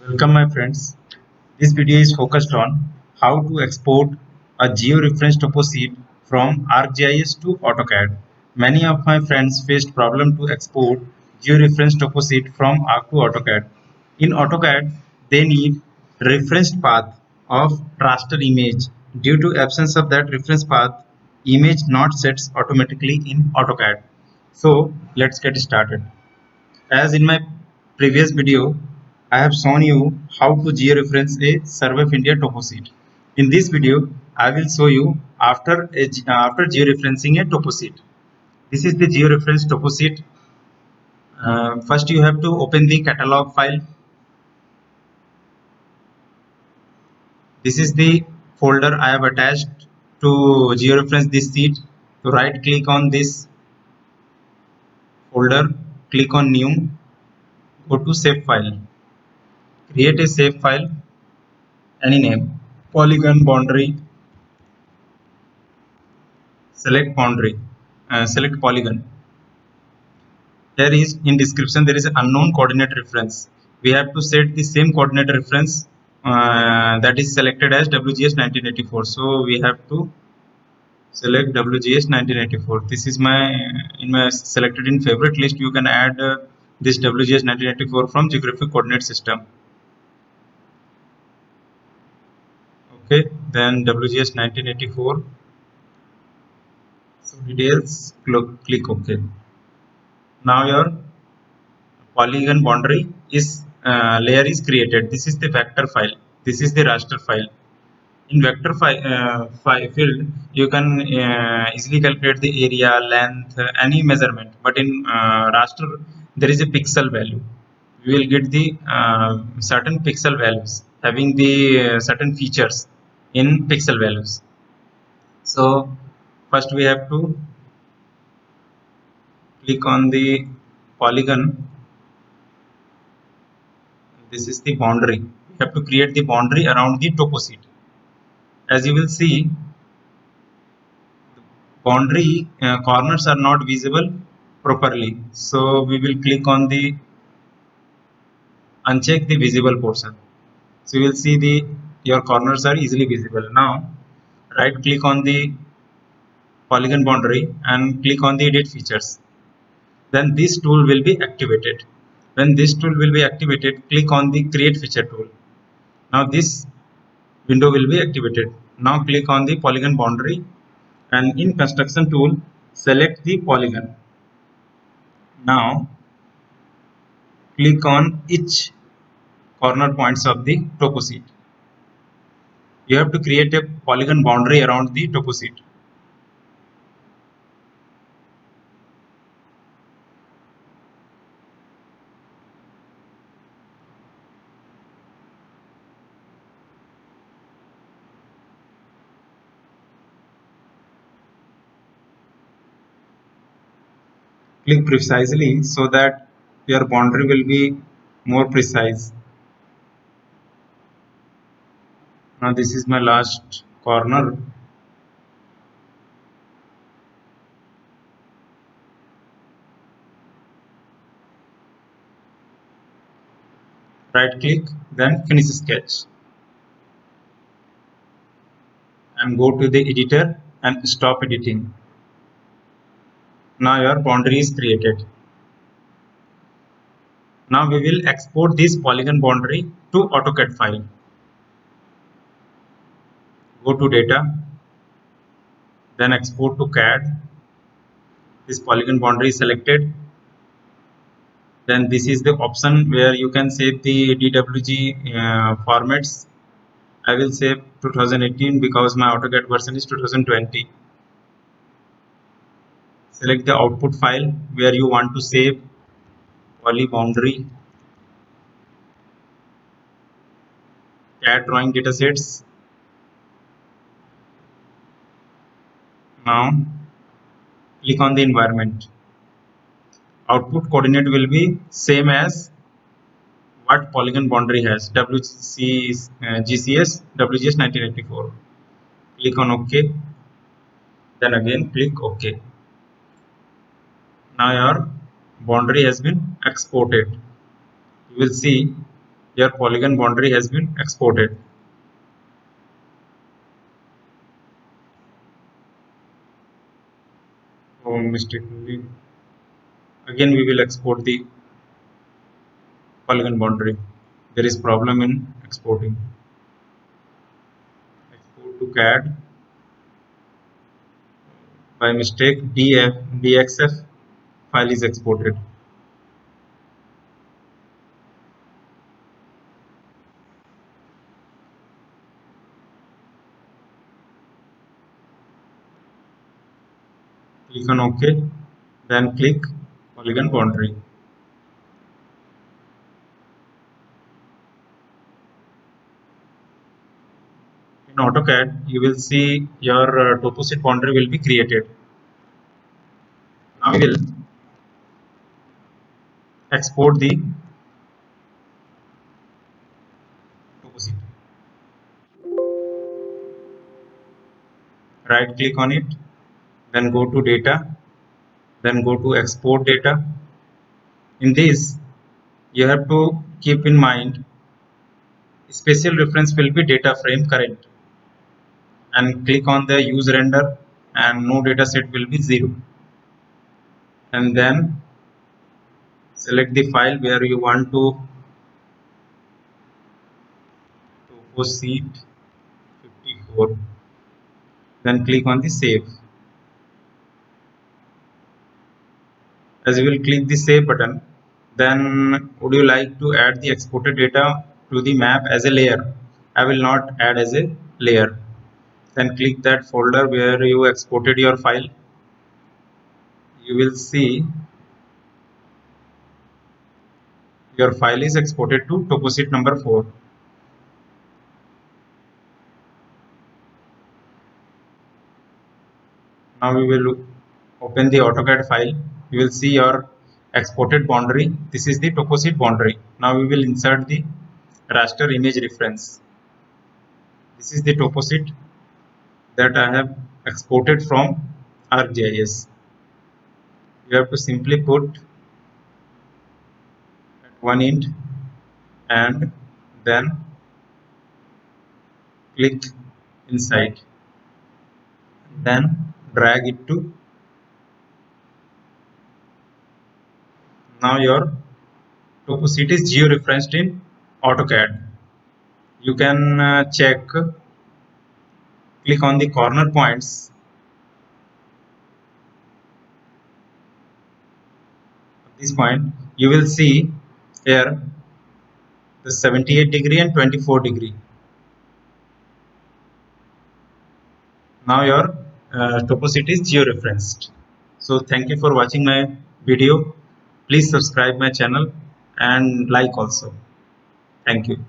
Welcome my friends. This video is focused on how to export a georeference toposheet from ArcGIS to AutoCAD. Many of my friends faced problem to export georeference toposheet from Arc to AutoCAD. In AutoCAD, they need referenced path of raster image. Due to absence of that reference path, image not sets automatically in AutoCAD. So let's get started. As in my previous video, I have shown you how to georeference a Survey of India toposheet. In this video, I will show you after georeferencing a toposheet. This is the georeference toposheet. First, you have to open the catalog file. This is the folder I have attached to georeference this sheet. So right click on this folder, click on new, go to save file. Create a save file, any name, polygon boundary. Select boundary, select polygon. There is in description there is an unknown coordinate reference. We have to set the same coordinate reference that is selected as WGS 1984. So we have to select WGS 1984. This is my in my selected in favorite list. You can add this WGS 1984 from geographic coordinate system. Okay, then WGS 1984. So details, click OK. Now your polygon boundary is layer is created. This is the vector file. This is the raster file. In vector file field, you can easily calculate the area, length, any measurement. But in raster, there is a pixel value. We will get the certain pixel values having the certain features in pixel values. So first we have to click on the polygon. This is the boundary. We have to create the boundary around the toposheet. As you will see, boundary corners are not visible properly. So we will click on the uncheck the visible portion. So you will see the your corners are easily visible. Now right click on the polygon boundary and click on the edit features. Then this tool will be activated. When this tool will be activated, click on the create feature tool. Now this window will be activated. Now click on the polygon boundary and in construction tool select the polygon. Now click on each corner points of the toposheet. You have to create a polygon boundary around the toposheet. Click precisely so that your boundary will be more precise. Now this is my last corner. Right click, then finish sketch. And go to the editor and stop editing. Now your boundary is created. Now we will export this polygon boundary to AutoCAD file. Go to data, then export to CAD. This polygon boundary is selected. Then this is the option where you can save the DWG formats. I will save 2018 because my AutoCAD version is 2020. Select the output file where you want to save poly boundary, CAD drawing datasets. Now click on the environment. Output coordinate will be same as what polygon boundary has, GCS WGS 1984. Click on OK. Then again click OK. Now your boundary has been exported. You will see your polygon boundary has been exported. Oh, mistakenly. Again, we will export the polygon boundary. There is problem in exporting. Export to CAD. By mistake, DXF file is exported. Click on OK. Then click polygon boundary. In AutoCAD, you will see your toposit boundary will be created. Now we will export the toposit. Right click on it, then go to data, then go to export data. In this, you have to keep in mind special reference will be data frame current, and click on the use render and no data set will be 0, and then select the file where you want to toposit 54, then click on the save. As you will click the save button, then would you like to add the exported data to the map as a layer? I will not add as a layer. Then click that folder where you exported your file. You will see your file is exported to toposit number 4. Now we will open the AutoCAD file. You will see your exported boundary. This is the toposit boundary. Now we will insert the raster image reference. This is the toposit that I have exported from ArcGIS. You have to simply put one int and then click inside, then drag it to. Now your toposit is geo-referenced in AutoCAD. You can check, click on the corner points at this point. You will see here the 78° and 24°. Now your toposit is geo-referenced. So thank you for watching my video. Please subscribe my channel and like also. Thank you.